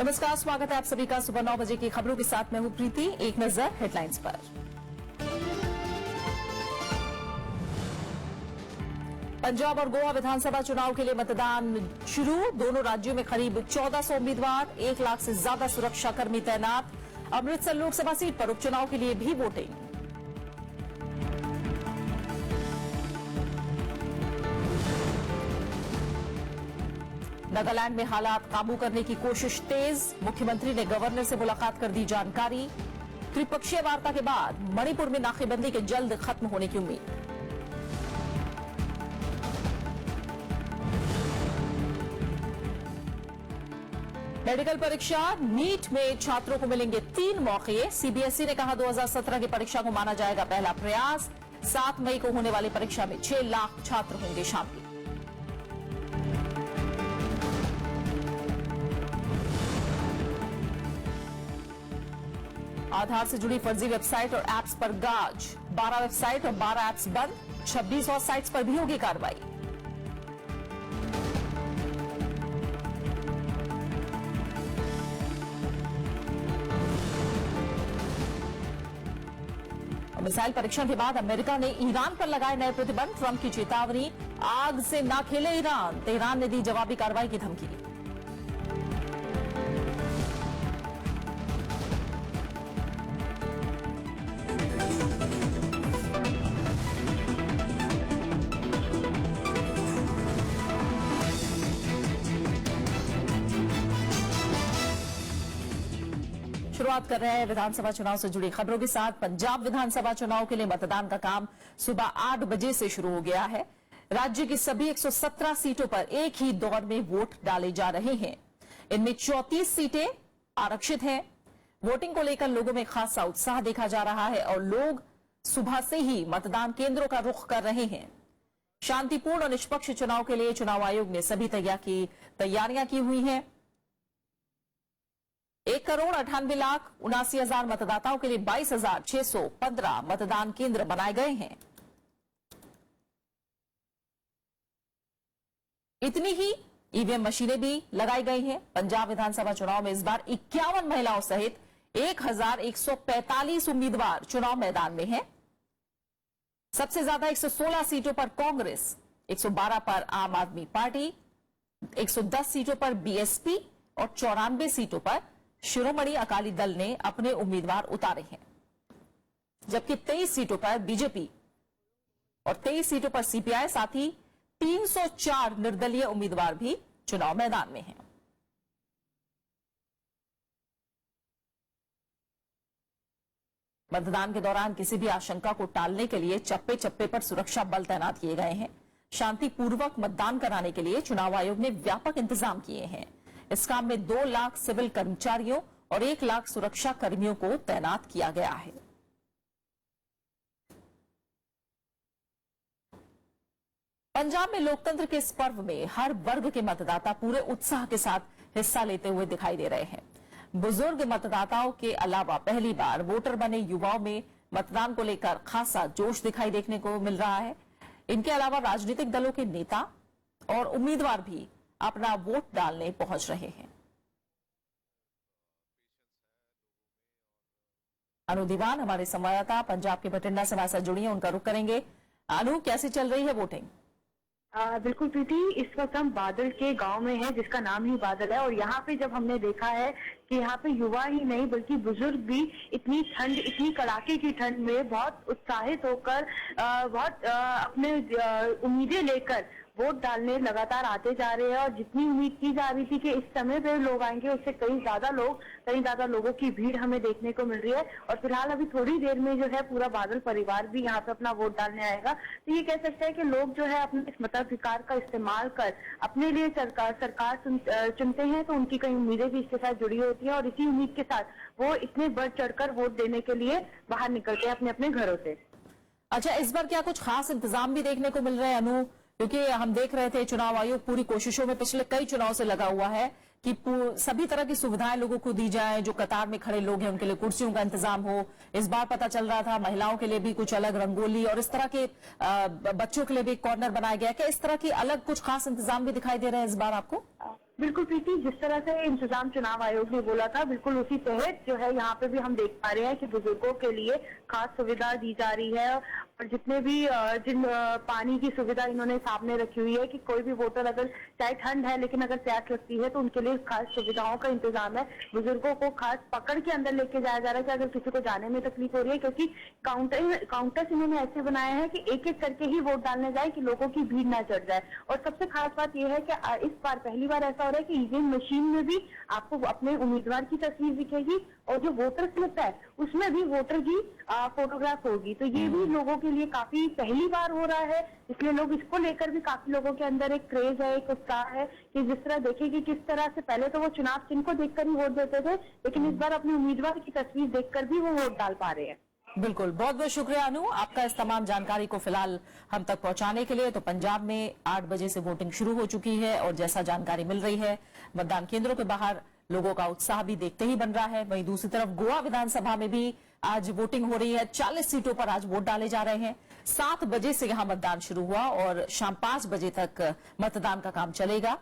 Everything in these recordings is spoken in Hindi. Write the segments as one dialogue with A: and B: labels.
A: नमस्कार, स्वागत है आप सभी का सुबह 9 बजे की खबरों के साथ। मैं हूं प्रीति। एक नजर हेडलाइंस पर। पंजाब और गोवा विधानसभा चुनाव के लिए मतदान शुरू। दोनों राज्यों में करीब 1400 उम्मीदवार, 1 लाख से ज्यादा सुरक्षाकर्मी तैनात। अमृतसर लोकसभा सीट पर उपचुनाव के लिए भी वोटिंग। नागालैंड में हालात काबू करने की कोशिश तेज। मुख्यमंत्री ने गवर्नर से मुलाकात कर दी जानकारी। त्रिपक्षीय वार्ता के बाद मणिपुर में नाकेबंदी के जल्द खत्म होने की उम्मीद। मेडिकल परीक्षा नीट में छात्रों को मिलेंगे 3 मौके। सीबीएसई ने कहा 2017 की परीक्षा को माना जाएगा पहला प्रयास। 7 मई को होने वाली परीक्षा में 6 लाख छात्र होंगे शामिल। आधार से जुड़ी फर्जी वेबसाइट और ऐप्स पर गाज। 12 वेबसाइट और 12 ऐप्स बंद। 26 और साइट्स पर भी होगी कार्रवाई। मिसाइल परीक्षण के बाद अमेरिका ने ईरान पर लगाए नए प्रतिबंध। ट्रंप की चेतावनी, आग से ना खेले ईरान। तेहरान ने दी जवाबी कार्रवाई की धमकी। शुरुआत कर रहे हैं विधानसभा चुनाव से जुड़ी खबरों के साथ। पंजाब विधानसभा चुनाव के लिए मतदान का काम सुबह 8 बजे से शुरू हो गया है। राज्य की सभी 117 सीटों पर एक ही दौर में वोट डाले जा रहे हैं। इनमें 34 सीटें आरक्षित हैं। वोटिंग को लेकर लोगों में खासा उत्साह देखा जा रहा है और लोग सुबह से ही मतदान केंद्रों का रुख कर रहे हैं। शांतिपूर्ण और निष्पक्ष चुनाव के लिए चुनाव आयोग ने सभी तैयारियां की हुई हैं। 1,98,79,000 मतदाताओं के लिए 22,615 मतदान केंद्र बनाए गए हैं। इतनी ही ईवीएम मशीनें भी लगाई गई हैं। पंजाब विधानसभा चुनाव में इस बार 51 महिलाओं सहित 1,145 उम्मीदवार चुनाव मैदान में हैं। सबसे ज्यादा 116 सीटों पर कांग्रेस, 112 पर आम आदमी पार्टी, 110 सीटों पर बीएसपी और 94 सीटों पर शिरोमणि अकाली दल ने अपने उम्मीदवार उतारे हैं। जबकि 23 सीटों पर बीजेपी और 23 सीटों पर सीपीआई, साथ ही 304 निर्दलीय उम्मीदवार भी चुनाव मैदान में हैं। मतदान के दौरान किसी भी आशंका को टालने के लिए चप्पे चप्पे पर सुरक्षा बल तैनात किए गए हैं। शांतिपूर्वक मतदान कराने के लिए चुनाव आयोग ने व्यापक इंतजाम किए हैं। इस काम में 2 लाख सिविल कर्मचारियों और 1 लाख सुरक्षा कर्मियों को तैनात किया गया है। पंजाब में लोकतंत्र के इस पर्व में हर वर्ग के मतदाता पूरे उत्साह के साथ हिस्सा लेते हुए दिखाई दे रहे हैं। बुजुर्ग मतदाताओं के अलावा पहली बार वोटर बने युवाओं में मतदान को लेकर खासा जोश दिखाई देखने को मिल रहा है। इनके अलावा राजनीतिक दलों के नेता और उम्मीदवार भी अपना वोट डालने पहुंच रहे हैं। अनु दीवान हमारे संवाददाता पंजाब के बठिंडा से हमारे साथ जुड़ी हैं, उनका रुख करेंगे। अनु, कैसे चल रही है वोटिंग?
B: बिल्कुल प्रीति, इस वक्त हम बादल के गांव में हैं, जिसका नाम ही बादल है। और यहाँ पे जब हमने देखा है कि यहाँ पे युवा ही नहीं बल्कि बुजुर्ग भी इतनी ठंड, इतनी कड़ाके की ठंड में बहुत उत्साहित होकर बहुत अपने उम्मीदें लेकर वोट डालने लगातार आते जा रहे हैं। और जितनी उम्मीद की जा रही थी कि इस समय पे लोग आएंगे, उससे कई ज्यादा लोगों की भीड़ हमें देखने को मिल रही है। और फिलहाल अभी थोड़ी देर में जो है पूरा बादल परिवार भी यहाँ पे अपना वोट डालने आएगा। तो ये कह सकते हैं कि लोग जो है अपने इस मताधिकार का इस्तेमाल कर अपने लिए सरकार चुनते हैं, तो उनकी कई उम्मीदें भी इसके साथ जुड़ी होती है। और इसी उम्मीद के साथ वो इतने बढ़ चढ़कर वोट देने के लिए बाहर निकलते हैं अपने अपने घरों से।
A: अच्छा, इस बार क्या कुछ खास इंतजाम भी देखने को मिल रहे हैं अनु? क्योंकि हम देख रहे थे चुनाव आयोग पूरी कोशिशों में पिछले कई चुनाव से लगा हुआ है कि सभी तरह की सुविधाएं लोगों को दी जाए। जो कतार में खड़े लोग हैं उनके लिए कुर्सियों का इंतजाम हो। इस बार पता चल रहा था महिलाओं के लिए भी कुछ अलग रंगोली और इस तरह के बच्चों के लिए भी एक कॉर्नर बनाया गया। क्या इस तरह की अलग कुछ खास इंतजाम भी दिखाई दे रहे हैं इस बार आपको?
B: बिल्कुल प्रीति, जिस तरह से इंतजाम चुनाव आयोग ने बोला था, बिल्कुल उसी तहत जो है यहाँ पे भी हम देख पा रहे हैं कि बुजुर्गों के लिए खास सुविधा दी जा रही है। और जितने भी पानी की सुविधा इन्होंने सामने रखी हुई है कि कोई भी वोटर अगर चाहे ठंड है लेकिन अगर प्यास लगती है तो उनके लिए खास सुविधाओं का इंतजाम है। बुजुर्गों को खास पकड़ के अंदर लेके जाया जा रहा है कि अगर किसी को जाने में तकलीफ हो रही है, क्योंकि काउंटर्स इन्होंने ऐसे बनाए हैं कि एक एक करके ही वोट डालने जाए कि लोगों की भीड़ ना चढ़ जाए। और सबसे खास बात यह है कि इस बार पहली बार ऐसा हो रहा है कि ईवीएम मशीन में भी आपको अपने उम्मीदवार की तस्वीर दिखेगी और जो वोटर स्लिप है उसमें भी वोटर की फोटोग्राफ होगी। तो ये भी लोगों के लिए काफी पहली बार हो रहा है, इसलिए लोग इसको लेकर भी काफी लोगों के अंदर एक क्रेज है, एक उत्साह है कि जिस तरह देखें कि किस तरह से पहले तो वो चुनाव चिन्ह को देखकर ही वोट देते थे, लेकिन इस बार अपने उम्मीदवार की तस्वीर देखकर भी वो वोट डाल पा रहे हैं।
A: बिल्कुल, बहुत बहुत शुक्रिया अनु, आपका इस तमाम जानकारी को फिलहाल हम तक पहुंचाने के लिए। तो पंजाब में 8 बजे से वोटिंग शुरू हो चुकी है और जैसा जानकारी मिल रही है मतदान केंद्रों के बाहर लोगों का उत्साह भी देखते ही बन रहा है। वहीं दूसरी तरफ गोवा विधानसभा में भी आज वोटिंग हो रही है। 40 सीटों पर आज वोट डाले जा रहे हैं। 7 बजे से यहां मतदान शुरू हुआ और शाम 5 बजे तक मतदान का काम चलेगा।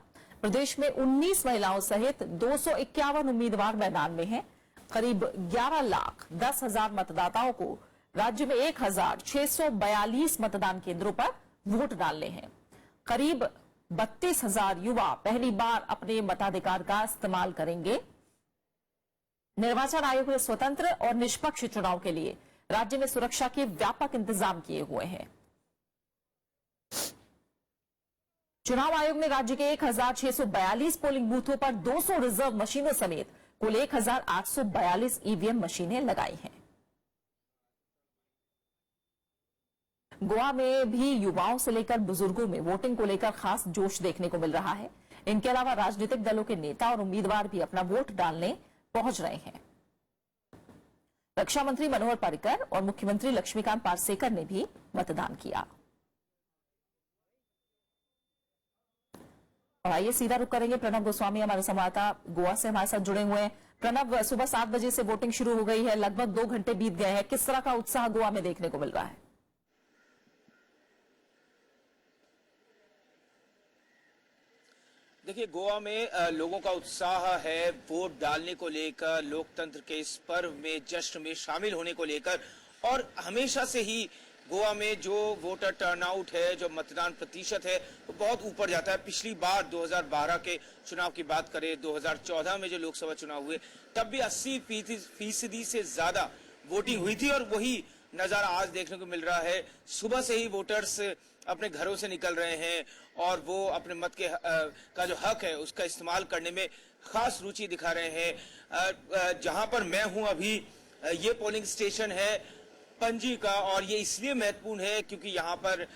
A: प्रदेश में 19 महिलाओं सहित 251 उम्मीदवार मैदान में हैं। करीब 11,10,000 मतदाताओं को राज्य में 1,642 मतदान केंद्रों पर वोट डालने हैं। करीब 32,000 युवा पहली बार अपने मताधिकार का इस्तेमाल करेंगे। निर्वाचन आयोग ने स्वतंत्र और निष्पक्ष चुनाव के लिए राज्य में सुरक्षा के व्यापक इंतजाम किए हुए हैं। चुनाव आयोग ने राज्य के 1,642 पोलिंग बूथों पर 200 रिजर्व मशीनों समेत कुल 1,842 ईवीएम मशीनें लगाई हैं। गोवा में भी युवाओं से लेकर बुजुर्गों में वोटिंग को लेकर खास जोश देखने को मिल रहा है। इनके अलावा राजनीतिक दलों के नेता और उम्मीदवार भी अपना वोट डालने पहुंच रहे हैं। रक्षा मंत्री मनोहर पर्रिकर और मुख्यमंत्री लक्ष्मीकांत पार्सेकर ने भी मतदान किया। और आइए सीधा रुख करेंगे, प्रणव गोस्वामी हमारे संवाददाता गोवा से हमारे साथ जुड़े हुए हैं। प्रणव, सुबह 7 बजे से वोटिंग शुरू हो गई है, लगभग 2 घंटे बीत गए हैं। किस तरह का उत्साह गोवा में देखने को मिल रहा है?
C: देखिए, गोवा में लोगों का उत्साह है वोट डालने को लेकर, लोकतंत्र के इस पर्व में, जश्न में शामिल होने को लेकर। और हमेशा से ही गोवा में जो वोटर टर्नआउट है, जो मतदान प्रतिशत है, वो बहुत ऊपर जाता है। पिछली बार 2012 के चुनाव की बात करें, 2014 में जो लोकसभा चुनाव हुए, तब भी 80% से ज्यादा वोटिंग हुई थी। और वही नजारा आज देखने को मिल रहा है। सुबह से ही वोटर्स अपने घरों से निकल रहे हैं और वो अपने मत का जो हक है उसका इस्तेमाल करने में खास रुचि दिखा रहे हैं। जहां पर मैं हूं अभी, ये पोलिंग स्टेशन है पणजी का, और ये इसलिए महत्वपूर्ण है क्योंकि यहाँ पर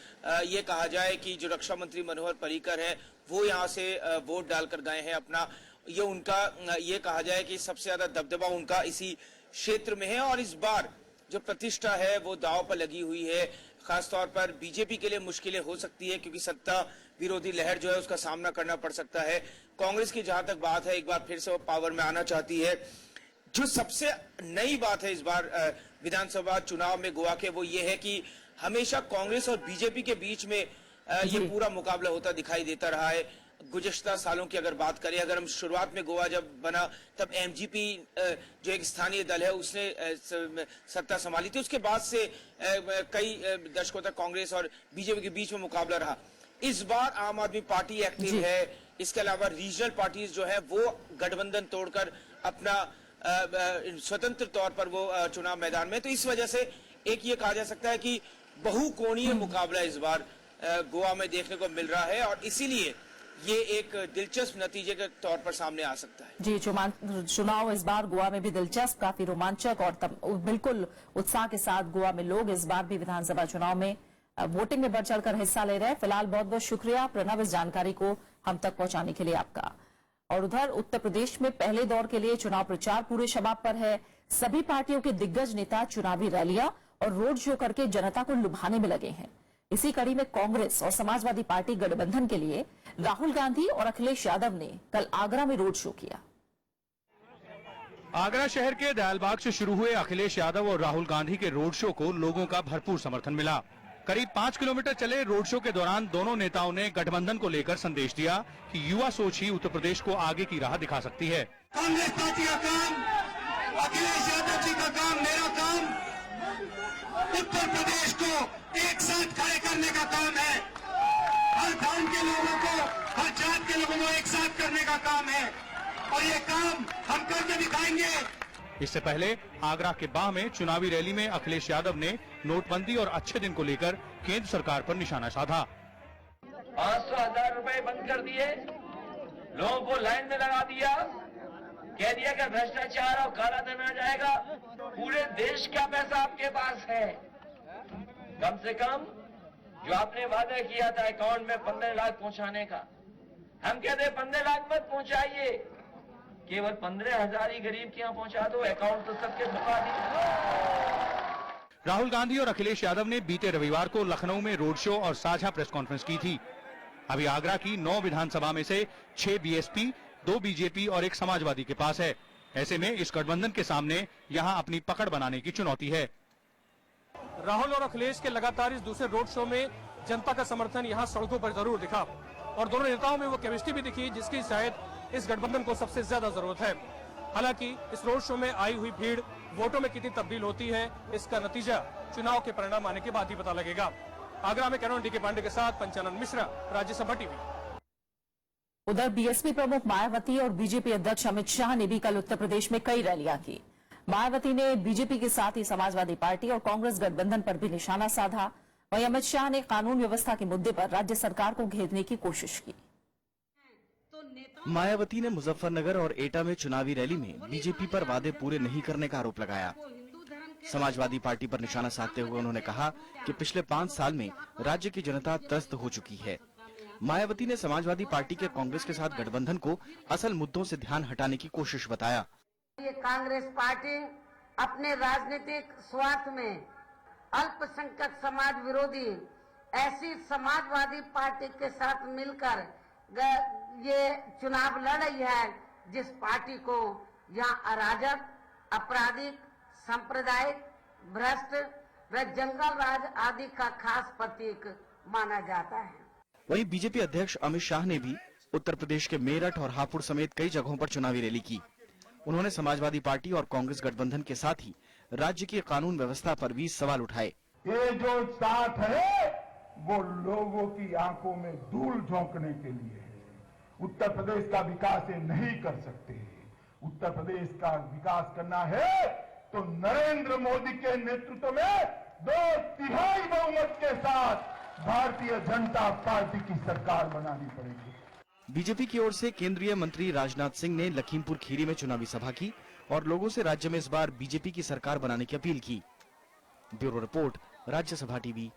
C: ये कहा जाए कि जो रक्षा मंत्री मनोहर पर्रिकर हैं वो यहाँ से वोट डालकर गए हैं अपना। ये उनका ये कहा जाए कि सबसे ज्यादा दबदबा उनका इसी क्षेत्र में है। और इस बार जो प्रतिष्ठा है वो दांव पर लगी हुई है। खासतौर पर बीजेपी के लिए मुश्किलें हो सकती है क्योंकि सत्ता विरोधी लहर जो है उसका सामना करना पड़ सकता है। कांग्रेस की जहां तक बात है, एक बार फिर से वो पावर में आना चाहती है। जो सबसे नई बात है इस बार विधानसभा चुनाव में गोवा के, वो ये है कि हमेशा कांग्रेस और बीजेपी के बीच में ये पूरा मुकाबला होता दिखाई देता रहा है। गुज़श्ता सालों की अगर बात करें, अगर हम शुरुआत में गोवा जब बना तब एमजीपी जो एक स्थानीय दल है उसने सत्ता संभाली थी। उसके बाद से कई दशकों तक कांग्रेस और बीजेपी के बीच में मुकाबला रहा। इस बार आम आदमी पार्टी एक्टिव है। इसके अलावा रीजनल पार्टीज जो है वो गठबंधन तोड़कर अपना स्वतंत्र तौर पर वो चुनाव मैदान में। तो इस वजह से एक ये कहा जा सकता है कि बहुकोणीय मुकाबला इस बार गोवा में देखने को मिल रहा है और इसीलिए ये एक दिलचस्प नतीजे के तौर पर सामने आ सकता है।
A: जी, चुनाव इस बार गोवा में भी दिलचस्प, काफी रोमांचक और बिल्कुल उत्साह के साथ गोवा में लोग इस बार भी विधानसभा चुनाव में वोटिंग में बढ़ चढ़कर हिस्सा ले रहे हैं। फिलहाल बहुत बहुत शुक्रिया प्रणव, इस जानकारी को हम तक पहुंचाने के लिए आपका। और उधर उत्तर प्रदेश में पहले दौर के लिए चुनाव प्रचार पूरे शबाब पर है। सभी पार्टियों के दिग्गज नेता चुनावी रैलियां और रोड शो करके जनता को लुभाने में लगे हैं। इसी कड़ी में कांग्रेस और समाजवादी पार्टी गठबंधन के लिए राहुल गांधी और अखिलेश यादव ने कल आगरा में रोड शो किया।
D: आगरा शहर के दयालबाग से शुरू हुए अखिलेश यादव और राहुल गांधी के रोड शो को लोगों का भरपूर समर्थन मिला। करीब 5 किलोमीटर चले रोड शो के दौरान दोनों नेताओं ने गठबंधन को लेकर संदेश दिया कि युवा सोच ही उत्तर प्रदेश को आगे की राह दिखा सकती है।
E: कांग्रेस पार्टी का काम, अखिलेश यादव जी का काम, मेरा काम उत्तर प्रदेश को एक साथ खड़े करने का काम है। हर धर्म के लोगों को, हर जात के लोगों को एक साथ करने का काम है और ये काम हम करके दिखाएंगे।
D: इससे पहले आगरा के बाह में चुनावी रैली में अखिलेश यादव ने नोटबंदी और अच्छे दिन को लेकर केंद्र सरकार पर निशाना साधा।
F: 500,000 रुपए बंद कर दिए, लोगों को लाइन में लगा दिया, कह दिया कि भ्रष्टाचार और काला धन आ जाएगा। पूरे देश का पैसा आपके पास है, कम से कम जो आपने वादा किया था अकाउंट में 15 लाख पहुंचाने का, हम कहते 15 लाख मत पहुंचाइए, केवल 15,000 ही गरीब के यहाँ पहुंचा दो, अकाउंट तो सबके भुका दी।
D: राहुल गांधी और अखिलेश यादव ने बीते रविवार को लखनऊ में रोड शो और साझा प्रेस कॉन्फ्रेंस की थी। अभी आगरा की 9 विधानसभा में से 6 बीएसपी, 2 बीजेपी और 1 समाजवादी के पास है। ऐसे में इस गठबंधन के सामने यहां अपनी पकड़ बनाने की चुनौती है।
G: राहुल और अखिलेश के लगातार इस दूसरे रोड शो में जनता का समर्थन यहां सड़कों पर जरूर दिखा और दोनों नेताओं में वो केमिस्ट्री भी दिखी जिसकी शायद इस गठबंधन को सबसे ज्यादा जरूरत है। हालांकि इस रोड शो में आई हुई भीड़ वोटों में कितनी तब्दील होती है, इसका नतीजा चुनाव के परिणाम आने के बाद ही पता लगेगा। आगरा में कैनन डी.के. पांडे के साथ पंचानन मिश्रा, राज्यसभा टीवी।
A: उधर बीएसपी प्रमुख मायावती और बीजेपी अध्यक्ष अमित शाह ने भी कल उत्तर प्रदेश में कई रैलियां की। मायावती ने बीजेपी के साथ ही समाजवादी पार्टी और कांग्रेस गठबंधन पर भी निशाना साधा। वहीं अमित शाह ने कानून व्यवस्था के मुद्दे पर राज्य सरकार को घेरने की कोशिश की।
H: मायावती ने मुजफ्फरनगर और एटा में चुनावी रैली में बीजेपी पर वादे पूरे नहीं करने का आरोप लगाया। समाजवादी पार्टी पर निशाना साधते हुए उन्होंने कहा कि पिछले 5 साल में राज्य की जनता त्रस्त हो चुकी है। मायावती ने समाजवादी पार्टी के कांग्रेस के साथ गठबंधन को असल मुद्दों से ध्यान हटाने की कोशिश बताया।
I: ये कांग्रेस पार्टी अपने राजनीतिक स्वार्थ में अल्पसंख्यक समाज विरोधी ऐसी समाजवादी पार्टी के साथ मिलकर ये चुनाव लड़ रही है, जिस पार्टी को यहाँ अराजक, आपराधिक, सांप्रदायिक, भ्रष्ट व जंगल राज आदि का खास प्रतीक माना जाता है।
H: वहीं बीजेपी अध्यक्ष अमित शाह ने भी उत्तर प्रदेश के मेरठ और हापुड़ समेत कई जगहों पर चुनावी रैली की। उन्होंने समाजवादी पार्टी और कांग्रेस गठबंधन के साथ ही राज्य की कानून व्यवस्था पर भी सवाल उठाए।
E: ये जो साथ है वो लोगों की आंखों में धूल झोंकने के लिए है। उत्तर प्रदेश का विकास ये नहीं कर सकते। उत्तर प्रदेश का विकास करना है तो नरेंद्र मोदी के नेतृत्व में 2/3 बहुमत के साथ भारतीय जनता पार्टी की सरकार बनानी पड़ेगी।
H: बीजेपी की ओर से केंद्रीय मंत्री राजनाथ सिंह ने लखीमपुर खीरी में चुनावी सभा की और लोगों से राज्य में इस बार बीजेपी की सरकार बनाने की अपील की। Bureau report, Rajya Sabha TV.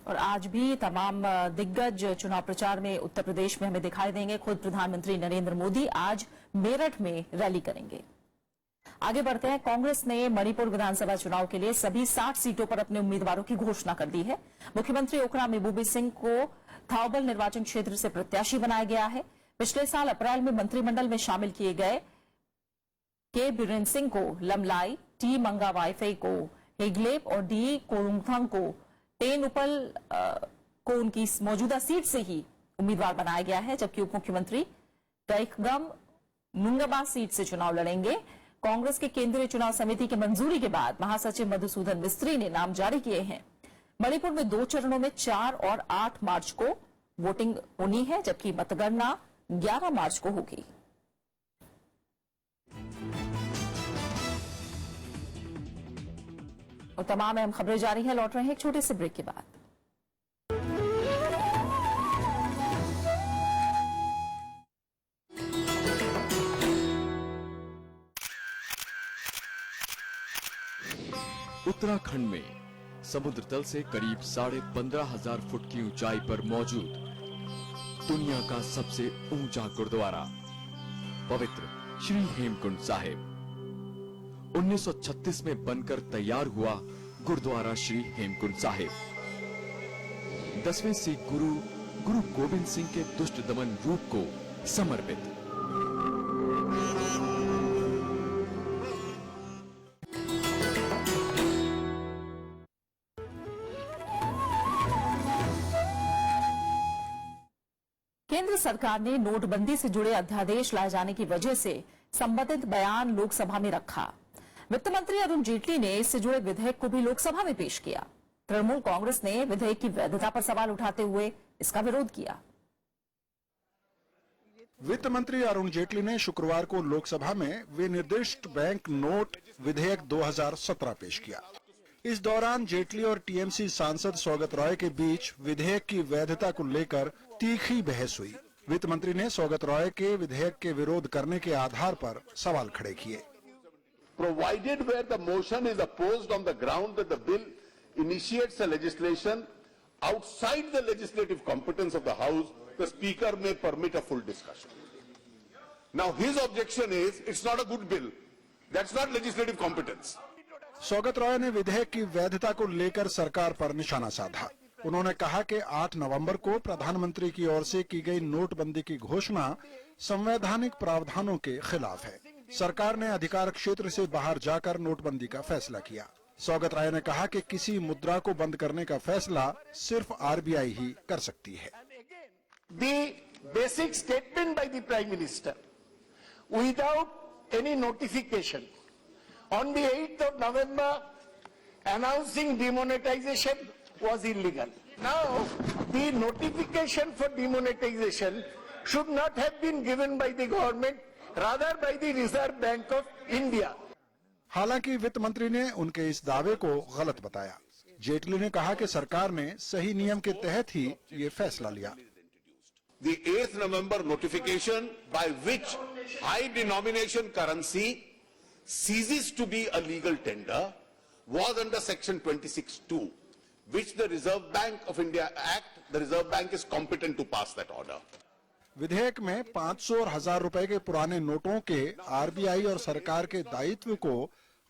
A: और आज भी तमाम दिग्गज चुनाव प्रचार में उत्तर प्रदेश में हमें दिखाई देंगे। खुद प्रधानमंत्री नरेंद्र मोदी आज मेरठ में रैली करेंगे। आगे बढ़ते हैं। कांग्रेस ने मणिपुर विधानसभा चुनाव के लिए सभी 60 सीटों पर अपने उम्मीदवारों की घोषणा कर दी है। मुख्यमंत्री ओकरा मेबूबी सिंह को थाउबल निर्वाचन क्षेत्र से प्रत्याशी बनाया गया है। पिछले साल अप्रैल में मंत्रिमंडल में शामिल किए गए के बीरेन सिंह को लमलाई, टी मंगा वाईफई को हेगलेप और डी कोरुंगथंग को टेनुपल को उनकी मौजूदा सीट से ही उम्मीदवार बनाया गया है, जबकि उप मुख्यमंत्री कैखगम नुंगबा सीट से चुनाव लड़ेंगे। कांग्रेस के केंद्रीय चुनाव समिति की मंजूरी के बाद महासचिव मधुसूदन मिस्त्री ने नाम जारी किए हैं। मणिपुर में 2 चरणों में 4 और 8 मार्च को वोटिंग होनी है, जबकि मतगणना 11 मार्च को होगी। और तमाम अहम खबरें जारी हैं। लौट रहे हैं एक छोटे से ब्रेक के बाद।
J: उत्तराखंड में समुद्र तल से करीब 15,500 फुट की ऊंचाई पर मौजूद दुनिया का सबसे ऊंचा गुरुद्वारा पवित्र श्री हेमकुंड साहिब 1936 में बनकर तैयार हुआ गुरुद्वारा श्री हेमकुंड साहिब 10वें सिख गुरु गोबिंद सिंह के दुष्ट दमन रूप को समर्पित।
A: केंद्र सरकार ने नोटबंदी से जुड़े अध्यादेश लाए जाने की वजह से संबंधित बयान लोकसभा में रखा। वित्त मंत्री अरुण जेटली ने इससे जुड़े विधेयक को भी लोकसभा में पेश किया। तृणमूल कांग्रेस ने विधेयक की वैधता पर सवाल उठाते हुए इसका विरोध किया।
K: वित्त मंत्री अरुण जेटली ने शुक्रवार को लोकसभा में विनिर्दिष्ट बैंक नोट विधेयक 2017 पेश किया। इस दौरान जेटली और टीएमसी सांसद सौगत रॉय के बीच विधेयक की वैधता को लेकर तीखी बहस हुई। वित्त मंत्री ने सौगत रॉय के विधेयक के विरोध करने के आधार पर सवाल खड़े किए।
L: Provided where the motion is opposed on the ground that the bill initiates a legislation outside the legislative competence of the House, the Speaker may permit a full discussion. Now his objection is, it's not a good bill. That's not legislative competence.
K: Saugata Roy ने विधेयक की वैधता को लेकर सरकार पर निशाना साधा। उन्होंने कहा कि 8 नवंबर को प्रधानमंत्री की ओर से की गई नोटबंदी की घोषणा संवैधानिक प्रावधानों के खिलाफ है। सरकार ने अधिकार क्षेत्र से बाहर जाकर नोटबंदी का फैसला किया। सौगत रॉय ने कहा कि किसी मुद्रा को बंद करने का फैसला सिर्फ आरबीआई ही कर सकती है।
L: The basic statement by the Prime Minister, without any notification, on the 8th of November, announcing demonetization was illegal. Now, the notification for demonetization should not have been given by the government, rather by the Reserve Bank of India.
K: हालांकि वित्त मंत्री ने उनके इस दावे को गलत बताया। जेटली ने कहा कि सरकार ने सही नियम के तहत ही ये फैसला लिया।
L: The 8th November notification by which high denomination currency ceases to be a legal tender was under section 26(2), which the Reserve Bank of India Act, the Reserve Bank is competent to pass that order.
K: विधेयक में 500 और 1000 रुपए के पुराने नोटों के आरबीआई और सरकार के दायित्व को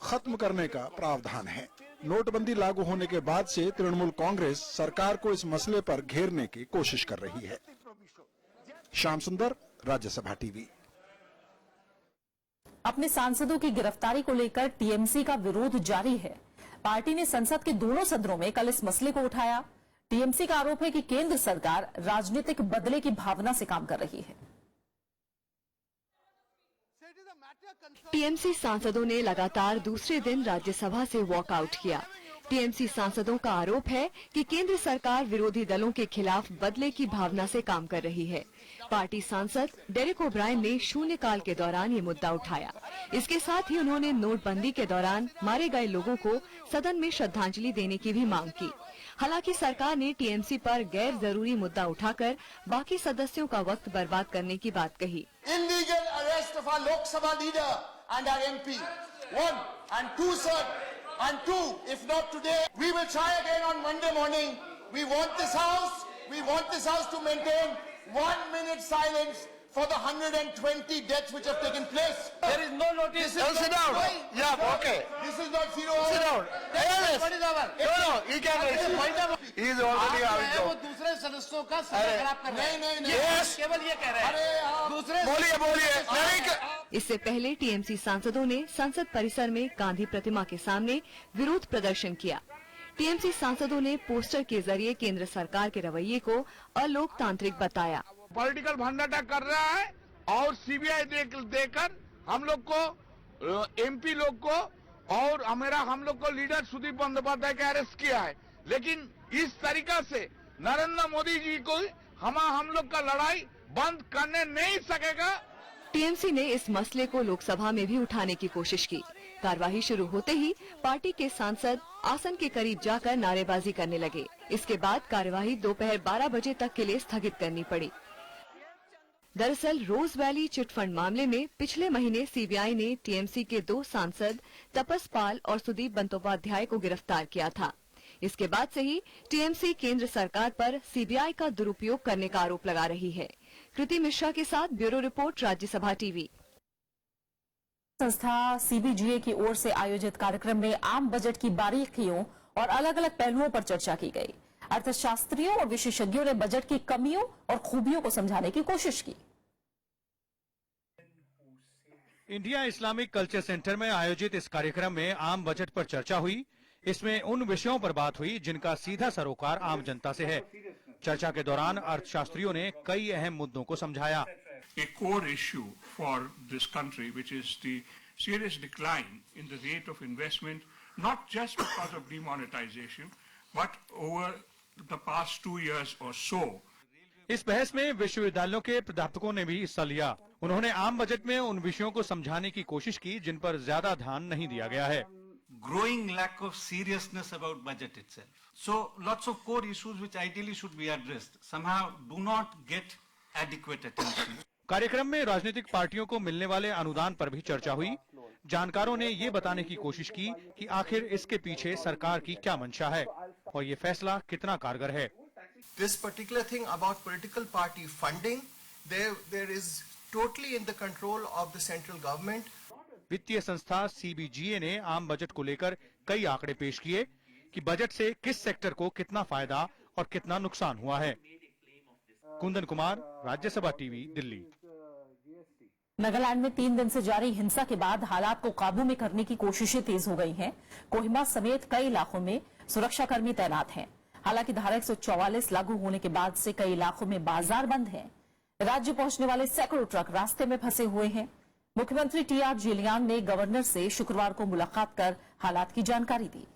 K: खत्म करने का प्रावधान है। नोटबंदी लागू होने के बाद से तृणमूल कांग्रेस सरकार को इस मसले पर घेरने की कोशिश कर रही है। श्याम सुंदर, राज्यसभा टीवी।
A: अपने सांसदों की गिरफ्तारी को लेकर टीएमसी का विरोध जारी है। पार्टी ने संसद के दोनों सदनों में कल इस मसले को उठाया। टीएमसी का आरोप है कि केंद्र सरकार राजनीतिक बदले की भावना से काम कर रही है।
M: टीएमसी सांसदों ने लगातार दूसरे दिन राज्यसभा से वॉकआउट किया। टीएमसी सांसदों का आरोप है कि केंद्र सरकार विरोधी दलों के खिलाफ बदले की भावना से काम कर रही है। पार्टी सांसद डेरेक ओब्रायन ने शून्यकाल के दौरान ये मुद्दा उठाया। इसके साथ ही उन्होंने नोटबंदी के दौरान मारे गए लोगों को सदन में श्रद्धांजलि देने की भी मांग की। हालांकि सरकार ने टीएमसी पर गैर जरूरी मुद्दा उठाकर बाकी सदस्यों का वक्त बर्बाद करने की बात कही।
N: Illegal arrest of our Lok Sabha leader and our MP. 1 and 2, sir. And 2, if not today, we will try again on Monday morning. We want this house to maintain 1 minute silence for the 120 deaths which have taken place.
F: There is no notice.
N: Sit down.
F: Yeah, okay.
N: This is not zero hour.
F: Sit down.
N: Yes. What is our?
F: No, he can. He is already out.
N: वो दूसरे सदस्यों का समय खराब कर रहे हैं। नहीं।
F: Yes.
N: केवल ये कह रहे हैं। अरे दूसरे
F: बोलिए।
M: इससे पहले टीएमसी सांसदों ने संसद परिसर में गांधी प्रतिमा के सामने विरोध प्रदर्शन किया। टीएमसी सांसदों ने पोस्टर के जरिए केंद्र सरकार के रवैये को अलोकतांत्रिक बताया।
E: पॉलिटिकल भंडाटा कर रहा है और सीबीआई देकर हम लोग को, एमपी लोग को और हम लोग को लीडर सुदीप बंदोपाध्याय का अरेस्ट किया है। लेकिन इस तरीका से नरेंद्र मोदी जी को हम लोग का लड़ाई बंद करने नहीं सकेगा।
M: टीएमसी ने इस मसले को लोकसभा में भी उठाने की कोशिश की। कार्यवाही शुरू होते ही पार्टी के सांसद आसन के करीब जाकर नारेबाजी करने लगे। इसके बाद कार्यवाही दोपहर 12 बजे तक के लिए स्थगित करनी पड़ी। दरअसल रोज वैली चिटफंड मामले में पिछले महीने सीबीआई ने टीएमसी के 2 सांसद तपस पाल और सुदीप बंदोपाध्याय को गिरफ्तार किया था। इसके बाद से ही टीएमसी केंद्र सरकार पर सीबीआई का दुरुपयोग करने का आरोप लगा रही है। कृति मिश्रा के साथ ब्यूरो रिपोर्ट, राज्यसभा टीवी।
A: संस्था सीबीजीए की ओर से आयोजित कार्यक्रम में आम बजट की बारीकियों और अलग अलग पहलुओं पर चर्चा की गई। अर्थशास्त्रियों और विशेषज्ञों ने बजट की कमियों और खूबियों को समझाने की कोशिश की।
D: इंडिया इस्लामिक कल्चर सेंटर में आयोजित इस कार्यक्रम में आम बजट पर चर्चा हुई। इसमें उन विषयों पर बात हुई जिनका सीधा सरोकार आम जनता से है। चर्चा के दौरान अर्थशास्त्रियों ने कई अहम मुद्दों को समझाया।
E: A core issue for this country, which is the serious decline in the rate of investment, not just because of demonetization, but over the past 2 years or so.
D: इस बहस में विश्वविद्यालयों के प्राध्यापकों ने भी हिस्सा लिया। उन्होंने आम बजट में उन विषयों को समझाने की कोशिश की जिन पर ज्यादा ध्यान नहीं दिया गया है।
O: Growing lack of seriousness about budget itself. So lots of core issues which ideally should be addressed somehow do not get adequate attention.
D: कार्यक्रम में राजनीतिक पार्टियों को मिलने वाले अनुदान पर भी चर्चा हुई। जानकारों ने ये बताने की कोशिश की कि आखिर इसके पीछे सरकार की क्या मंशा है और ये फैसला कितना कारगर है।
N: This particular thing about political party funding, there is totally in the control of the central government.
D: वित्तीय संस्था CBGA ने आम बजट को लेकर कई आंकड़े पेश किए कि बजट से किस सेक्टर को कितना फायदा और कितना नुकसान हुआ है। कुंदन कुमार, राज्यसभा टीवी, दिल्ली।
A: नागालैंड में 3 दिन से जारी हिंसा के बाद हालात को काबू में करने की कोशिशें तेज हो गई हैं। कोहिमा समेत कई इलाकों में सुरक्षाकर्मी तैनात हैं। हालांकि धारा 144 लागू होने के बाद से कई इलाकों में बाजार बंद हैं। राज्य पहुंचने वाले सैकड़ों ट्रक रास्ते में फंसे हुए हैं। मुख्यमंत्री TR जेलियांग ने गवर्नर से शुक्रवार को मुलाकात कर हालात की जानकारी दी।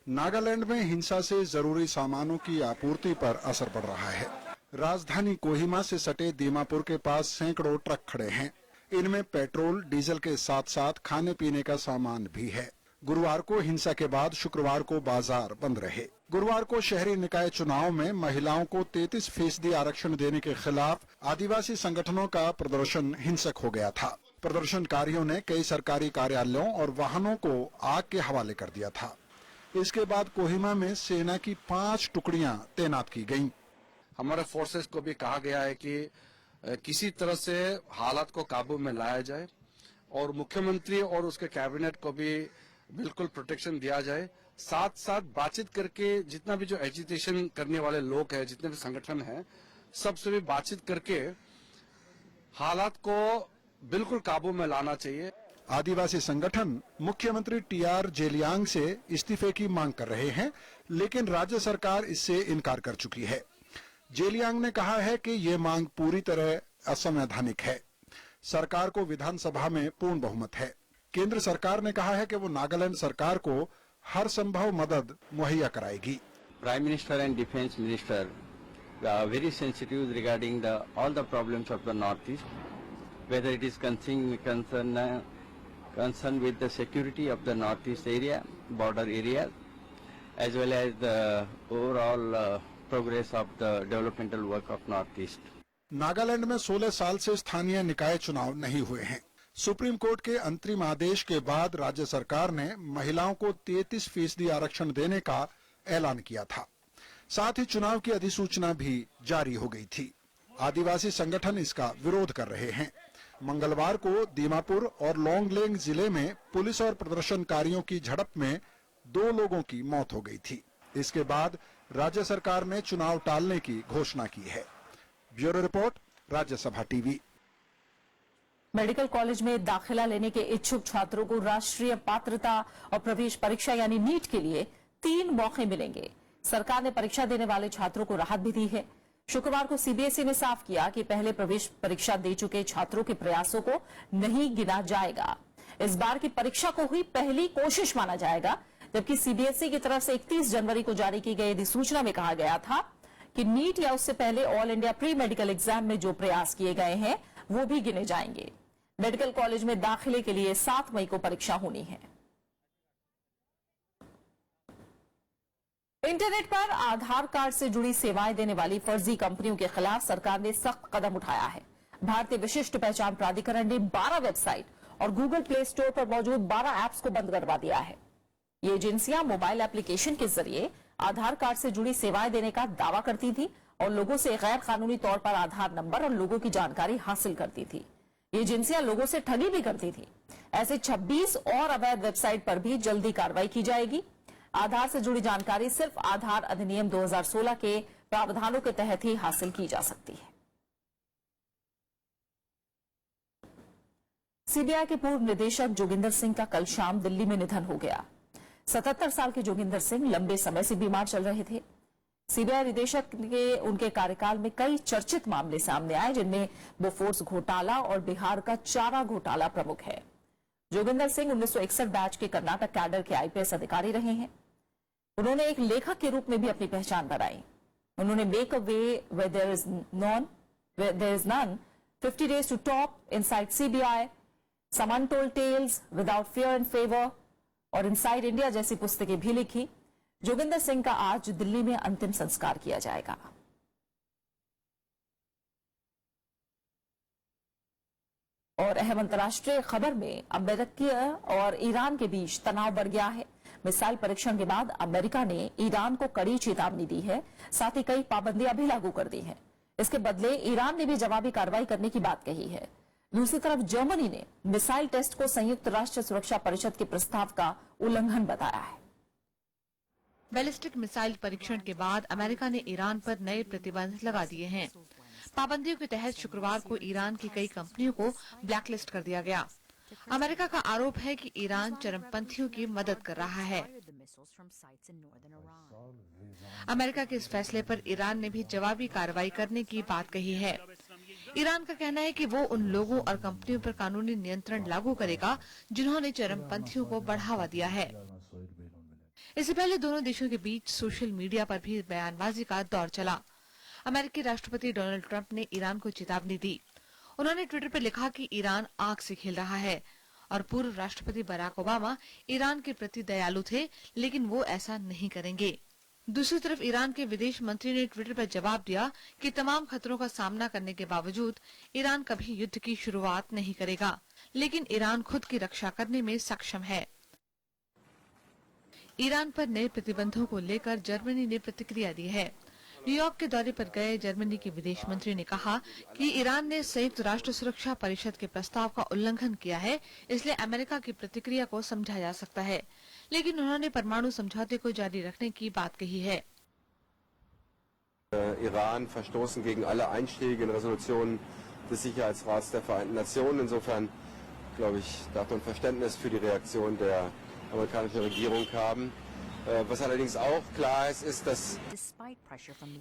K: नागालैंड में हिंसा से जरूरी सामानों की आपूर्ति पर असर पड़ रहा है। राजधानी कोहिमा से सटे दीमापुर के पास सैकड़ों ट्रक खड़े हैं। इनमें पेट्रोल, डीजल के साथ साथ खाने पीने का सामान भी है। गुरुवार को हिंसा के बाद शुक्रवार को बाजार बंद रहे। गुरुवार को शहरी निकाय चुनाव में महिलाओं को 33% आरक्षण देने के खिलाफ आदिवासी संगठनों का प्रदर्शन हिंसक हो गया था। प्रदर्शनकारियों ने कई सरकारी कार्यालयों और वाहनों को आग के हवाले कर दिया था। इसके बाद कोहिमा में सेना की 5 टुकड़ियां तैनात की गईं।
P: हमारे फोर्सेस को भी कहा गया है कि किसी तरह से हालात को काबू में लाया जाए और मुख्यमंत्री और उसके कैबिनेट को भी बिल्कुल प्रोटेक्शन दिया जाए। साथ साथ बातचीत करके जितना भी जो एजिटेशन करने वाले लोग हैं, जितने भी संगठन हैं, सबसे भी बातचीत करके हालात को बिल्कुल काबू में लाना चाहिए।
K: आदिवासी संगठन मुख्यमंत्री TR जेलियांग से इस्तीफे की मांग कर रहे हैं, लेकिन राज्य सरकार इससे इनकार कर चुकी है। जेलियांग ने कहा है कि ये मांग पूरी तरह असंवैधानिक है। सरकार को विधानसभा में पूर्ण बहुमत है। केंद्र सरकार ने कहा है कि वो नागालैंड सरकार को हर संभव मदद मुहैया कराएगी।
Q: Prime minister and defence minister very sensitive regarding all the problems of the north east, whether it is concern with the security of the northeast area, border areas, as well as the overall progress of the developmental work of northeast.
K: Nagaland में 16 साल से स्थानीय निकाय चुनाव नहीं हुए हैं। सुप्रीम कोर्ट के अंतरिम आदेश के बाद राज्य सरकार ने महिलाओं को 33% आरक्षण देने का ऐलान किया था। साथ ही चुनाव की अधिसूचना भी जारी हो गई थी। आदिवासी संगठन इसका विरोध कर रहे हैं। मंगलवार को दीमापुर और लोंगलेंग जिले में पुलिस और प्रदर्शनकारियों की झड़प में 2 लोगों की मौत हो गई थी। इसके बाद राज्य सरकार ने चुनाव टालने की घोषणा की है। Bureau report, Rajya Sabha TV.
A: Medical college में दाखिला लेने के इच्छुक छात्रों को राष्ट्रीय पात्रता और प्रवेश परीक्षा यानी नीट के लिए 3 मौके मिलेंगे। सरकार ने परीक्षा देने वाले छात्रों को राहत भी दी है। शुक्रवार को CBSE ने साफ किया कि पहले प्रवेश परीक्षा दे चुके छात्रों के प्रयासों को नहीं गिना जाएगा। इस बार की परीक्षा को हुई पहली कोशिश माना जाएगा, जबकि CBSE की तरफ से 31 जनवरी को जारी की गई अधिसूचना में कहा गया था कि नीट या उससे पहले all India pre medical exam में जो प्रयास किए गए हैं वो भी गिने जाएंगे। मेडिकल कॉलेज में दाखिले के लिए 7 मई को परीक्षा होनी है। इंटरनेट पर आधार कार्ड से जुड़ी सेवाएं देने वाली फर्जी कंपनियों के खिलाफ सरकार ने सख्त कदम उठाया है। भारतीय विशिष्ट पहचान प्राधिकरण ने 12 वेबसाइट और गूगल प्ले स्टोर पर मौजूद 12 ऐप्स को बंद करवा दिया है। ये एजेंसियां मोबाइल एप्लीकेशन के जरिए आधार कार्ड से जुड़ी सेवाएं देने का दावा करती थी और लोगों से गैर कानूनी तौर पर आधार नंबर और लोगों की जानकारी हासिल करती थी। ये एजेंसियां लोगों से ठगी भी करती थी। ऐसे 26 और अवैध वेबसाइट पर भी जल्दी कार्रवाई की जाएगी। आधार से जुड़ी जानकारी सिर्फ आधार अधिनियम 2016 के प्रावधानों के तहत ही हासिल की जा सकती है। CBI के पूर्व निदेशक जोगिंदर सिंह का कल शाम दिल्ली में निधन हो गया। 77 साल के जोगिंदर सिंह लंबे समय से बीमार चल रहे थे। सीबीआई निदेशक के उनके कार्यकाल में कई चर्चित मामले सामने आए, जिनमें बोफोर्स घोटाला और बिहार का चारा घोटाला प्रमुख है। जोगिंदर सिंह 1961 बैच के कर्नाटक कैडर के आईपीएस अधिकारी रहे हैं। उन्होंने एक लेखक के रूप में भी अपनी पहचान बनाई। उन्होंने make a way where there is none, 50 days to top, inside CBI, some untold tales, without fear and favour और इनसाइड इंडिया जैसी पुस्तकें भी लिखी। जोगिंदर सिंह का आज दिल्ली में अंतिम संस्कार किया जाएगा। और अहम अंतर्राष्ट्रीय खबर में अमेरिका और ईरान के बीच तनाव बढ़ गया है। मिसाइल परीक्षण के बाद अमेरिका ने ईरान को कड़ी चेतावनी दी है, साथ ही कई पाबंदियां भी लागू कर दी हैं। इसके बदले ईरान ने भी जवाबी कार्रवाई करने की बात कही है। दूसरी तरफ जर्मनी ने मिसाइल टेस्ट को संयुक्त राष्ट्र सुरक्षा परिषद के प्रस्ताव का उल्लंघन बताया है।
R: बैलिस्टिक मिसाइल परीक्षण के बाद अमेरिका ने ईरान पर नए प्रतिबंध लगा दिए हैं। पाबंदियों के तहत शुक्रवार को ईरान की कई कंपनियों को ब्लैकलिस्ट कर दिया गया। अमेरिका का आरोप है कि ईरान चरमपंथियों की मदद कर रहा है। अमेरिका के इस फैसले पर ईरान ने भी जवाबी कार्रवाई करने की बात कही है। ईरान का कहना है कि वो उन लोगों और कंपनियों पर कानूनी नियंत्रण लागू करेगा जिन्होंने चरमपंथियों को बढ़ावा दिया है। इससे पहले दोनों देशों के बीच सोशल मीडिया पर भी बयानबाजी का दौर चला। अमेरिकी राष्ट्रपति डोनाल्ड ट्रंप ने ईरान को चेतावनी दी। उन्होंने ट्विटर पर लिखा कि ईरान आग से खेल रहा है और पूर्व राष्ट्रपति बराक ओबामा ईरान के प्रति दयालु थे, लेकिन वो ऐसा नहीं करेंगे। दूसरी तरफ ईरान के विदेश मंत्री ने ट्विटर पर जवाब दिया कि तमाम खतरों का सामना करने के बावजूद ईरान कभी युद्ध की शुरुआत नहीं करेगा, लेकिन ईरान खुद की रक्षा करने में सक्षम है। ईरान पर नए प्रतिबंधों को लेकर जर्मनी ने प्रतिक्रिया दी है। न्यूयॉर्क के दौरे पर गए जर्मनी के विदेश मंत्री ने कहा कि ईरान ने संयुक्त राष्ट्र सुरक्षा परिषद के प्रस्ताव का उल्लंघन किया है, इसलिए अमेरिका की प्रतिक्रिया को समझा जा सकता है, लेकिन उन्होंने परमाणु समझौते को जारी रखने की बात कही है।
S: Iran verstoßen gegen alle einschlägigen Resolutionen des Sicherheitsrats der Vereinten Nationen. Insofern, glaube ich, darf man Verständnis für die Reaktion der amerikanischen Regierung haben. Was allerdings auch klar ist, dass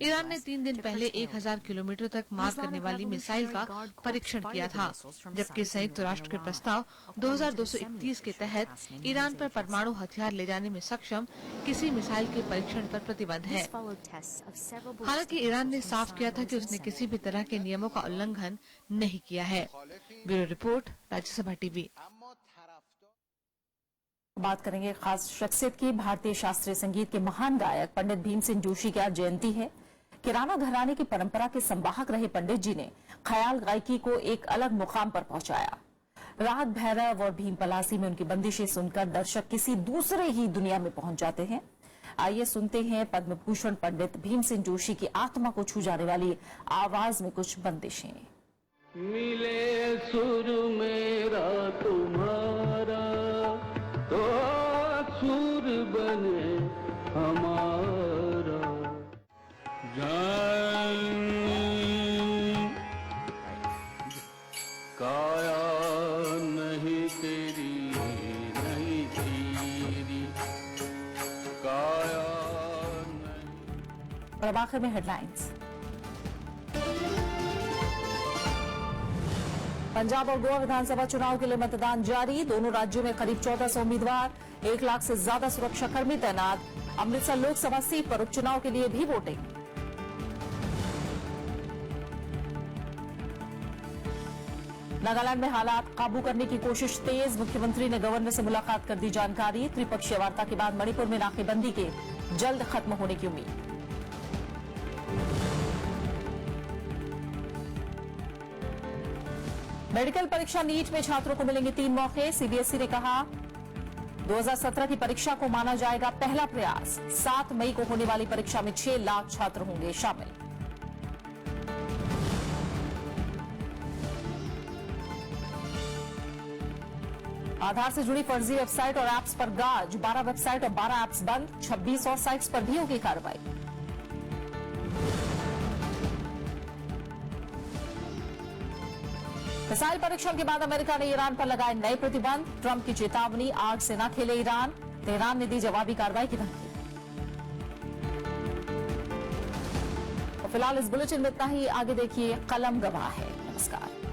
R: Iran ने 3 दिन पहले 1000 किलोमीटर तक मार करने वाली मिसाइल का परीक्षण किया था, जबकि संयुक्त राष्ट्र के प्रस्ताव 2231 के तहत ईरान पर परमाणु हथियार ले जाने में सक्षम किसी मिसाइल के परीक्षण पर प्रतिबंध है। हालांकि ईरान ने साफ किया था कि उसने किसी भी तरह के नियमों का उल्लंघन नहीं किया है। Bureau report, Rajya Sabha TV.
A: बात करेंगे खास शख्सियत की। भारतीय शास्त्रीय संगीत के महान गायक पंडित भीमसेन जोशी की आज जयंती है। किराना घराने की परंपरा के संवाहक रहे पंडित जी ने ख्याल गायकी को एक अलग मुकाम पर पहुंचाया। राहत भैरव और भीम पलासी में उनकी बंदिशें सुनकर दर्शक किसी दूसरे ही दुनिया में पहुंच जाते हैं। आइए सुनते हैं पद्म भूषण पंडित भीमसेन जोशी की आत्मा को छू जाने वाली आवाज में कुछ बंदिशें।
T: मिले सुर मेरा तुम्हारा तो सुर बने हमारा, काया नहीं तेरी नहीं तेरी काया नहीं।
A: और अब आखिर में हेडलाइंस। पंजाब और गोवा विधानसभा चुनाव के लिए मतदान जारी। दोनों राज्यों में करीब 1400 उम्मीदवार, 1 लाख से ज्यादा सुरक्षाकर्मी तैनात। अमृतसर लोकसभा सीट पर उपचुनाव के लिए भी वोटिंग। नागालैंड में हालात काबू करने की कोशिश तेज। मुख्यमंत्री ने गवर्नर से मुलाकात कर दी जानकारी। त्रिपक्षीय वार्ता के बाद मणिपुर में नाकेबंदी के जल्द खत्म होने की उम्मीद। मेडिकल परीक्षा नीट में छात्रों को मिलेंगे 3 मौके। सीबीएसई ने कहा 2017 की परीक्षा को माना जाएगा पहला प्रयास। 7 मई को होने वाली परीक्षा में 6 लाख छात्र होंगे शामिल। आधार से जुड़ी फर्जी वेबसाइट और ऐप्स पर गाज। 12 वेबसाइट और 12 ऐप्स बंद। 26 और साइट्स पर भी होगी कार्रवाई। मिसाइल परीक्षण के बाद अमेरिका ने ईरान पर लगाए नए प्रतिबंध। ट्रंप की चेतावनी, आग से न खेले ईरान। तेहरान ने दी जवाबी कार्रवाई की धमकी। फिलहाल इस बुलेटिन में इतना ही। आगे देखिए कलम गवाह है। नमस्कार।